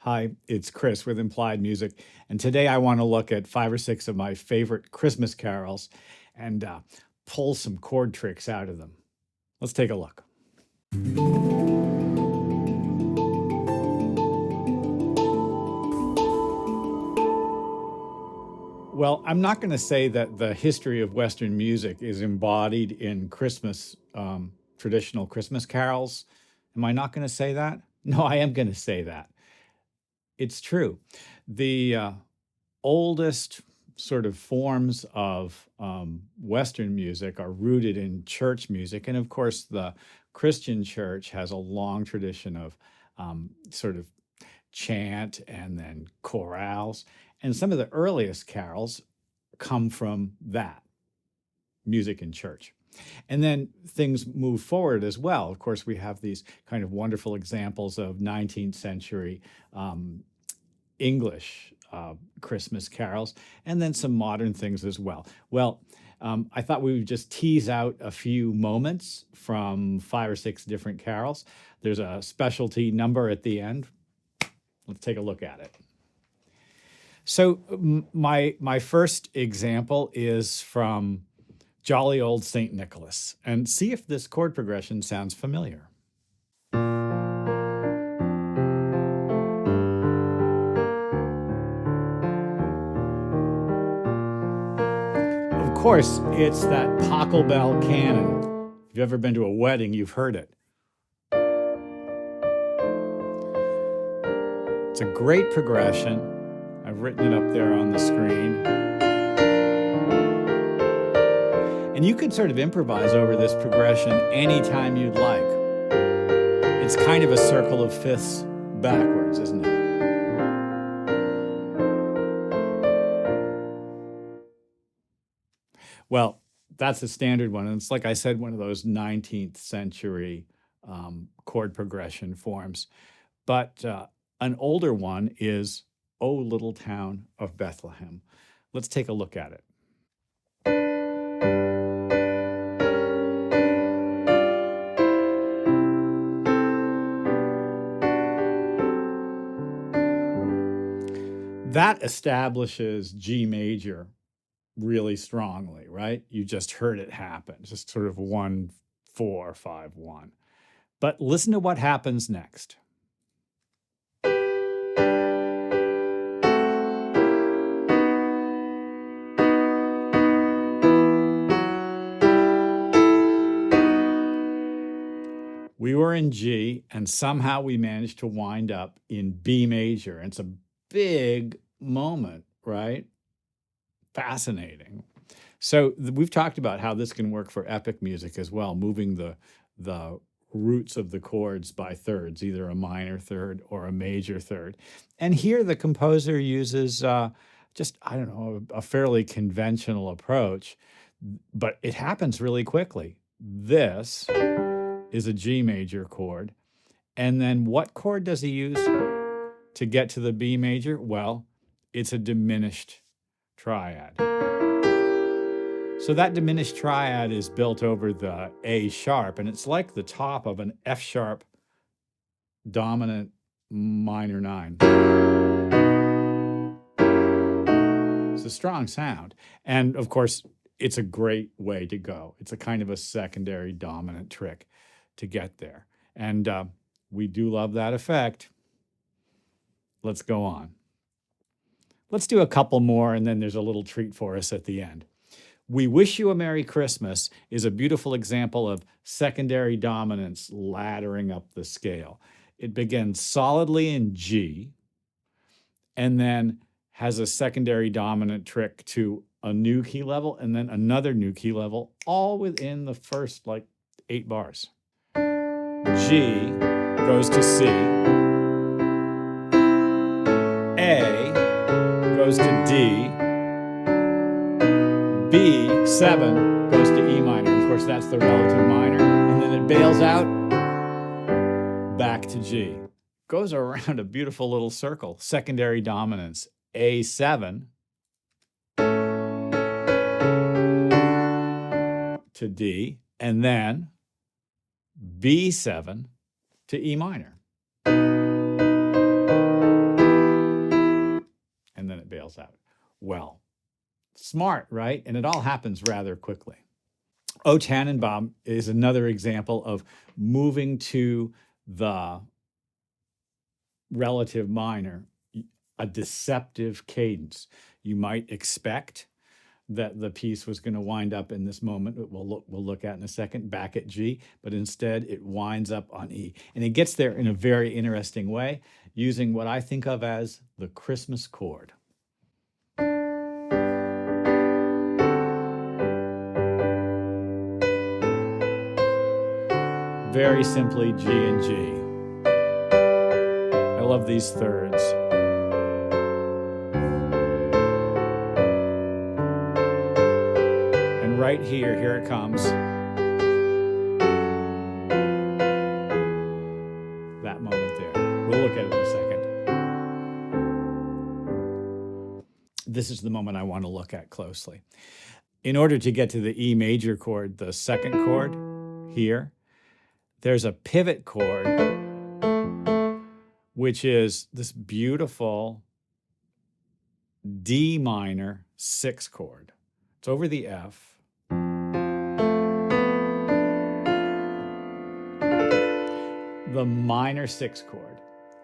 Hi, it's Chris with Implied Music, and today I want to look at 5 or 6 of my favorite Christmas carols and pull some chord tricks out of them. Let's take a look. Well, I'm not going to say that the history of Western music is embodied in Christmas, traditional Christmas carols. Am I not going to say that? No, I am going to say that. It's true. The oldest sort of forms of Western music are rooted in church music. And of course, the Christian church has a long tradition of sort of chant and then chorales. And some of the earliest carols come from that music in church. And then things move forward as well. Of course, we have these kind of wonderful examples of 19th century English Christmas carols, and then some modern things as well. Well, I thought we would just tease out a few moments from 5 or 6 different carols. There's a specialty number at the end. Let's take a look at it. So my first example is from Jolly Old St. Nicholas, and see if this chord progression sounds familiar. Of course, it's that Pockle Bell canon. If you've ever been to a wedding, you've heard it. It's a great progression. I've written it up there on the screen. And you can sort of improvise over this progression anytime you'd like. It's kind of a circle of fifths backwards, isn't it? Well, that's a standard one. And it's like I said, one of those 19th century chord progression forms. But an older one is "O Little Town of Bethlehem." Let's take a look at it. That establishes G major really strongly, right? You just heard it happen, just sort of 1, 4, 5, 1. But listen to what happens next. We were in G, and somehow we managed to wind up in B major. And it's a big moment, right? Fascinating. So we've talked about how this can work for epic music as well, moving the roots of the chords by thirds, either a minor third or a major third. And here the composer uses just, I don't know, a fairly conventional approach, but it happens really quickly. This is a G major chord. And then what chord does he use to get to the B major? Well, it's a diminished triad. So that diminished triad is built over the A sharp, and it's like the top of an F sharp dominant minor 9. It's a strong sound. And of course, it's a great way to go. It's a kind of a secondary dominant trick to get there. And we do love that effect. Let's go on. Let's do a couple more, and then there's a little treat for us at the end. "We Wish You a Merry Christmas" is a beautiful example of secondary dominance laddering up the scale. It begins solidly in G, and then has a secondary dominant trick to a new key level, and then another new key level, all within the first 8 bars. G goes to C, A goes to D, B7 goes to E minor. Of course, that's the relative minor. And then it bails out back to G. Goes around a beautiful little circle. Secondary dominance, A7 to D, and then B7 to E minor. scales out. Well, smart, right? And it all happens rather quickly. O Tannenbaum is another example of moving to the relative minor, a deceptive cadence. You might expect that the piece was going to wind up in this moment we'll look at in a second, back at G, but instead it winds up on E. And it gets there in a very interesting way, using what I think of as the Christmas chord. Very simply, G and G. I love these thirds. And right here it comes. That moment there. We'll look at it in a second. This is the moment I want to look at closely. In order to get to the E major chord, the second chord here, there's a pivot chord, which is this beautiful D minor 6 chord. It's over the F. The minor 6 chord.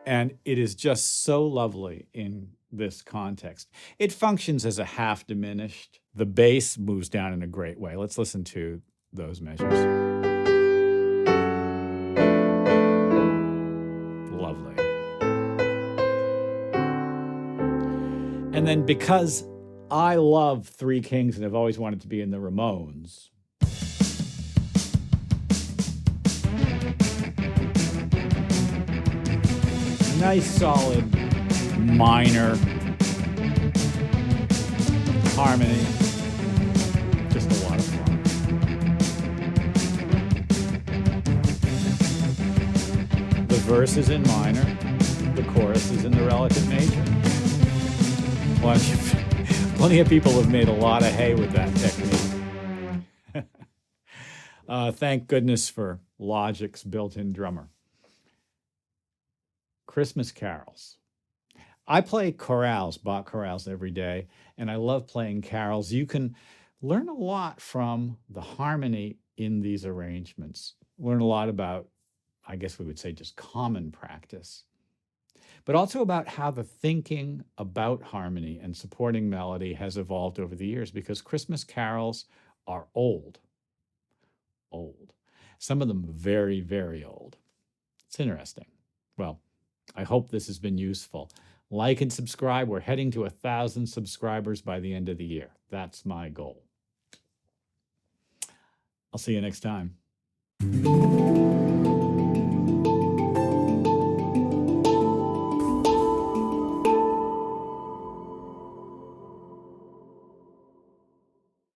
And it is just so lovely in this context. It functions as a half diminished. The bass moves down in a great way. Let's listen to those measures. Lovely. And then because I love Three Kings and have always wanted to be in the Ramones, nice solid minor harmony, just a lot of fun. The verse is in minor, the chorus is in the relative major. Plenty of people have made a lot of hay with that technique. Thank goodness for Logic's built-in drummer. Christmas carols. I play chorales, Bach chorales every day, and I love playing carols. You can learn a lot from the harmony in these arrangements. Learn a lot about, I guess we would say, just common practice, but also about how the thinking about harmony and supporting melody has evolved over the years, because Christmas carols are old. Some of them very, very old. It's interesting. Well, I hope this has been useful. Like and subscribe. We're heading to 1,000 subscribers by the end of the year. That's my goal. I'll see you next time.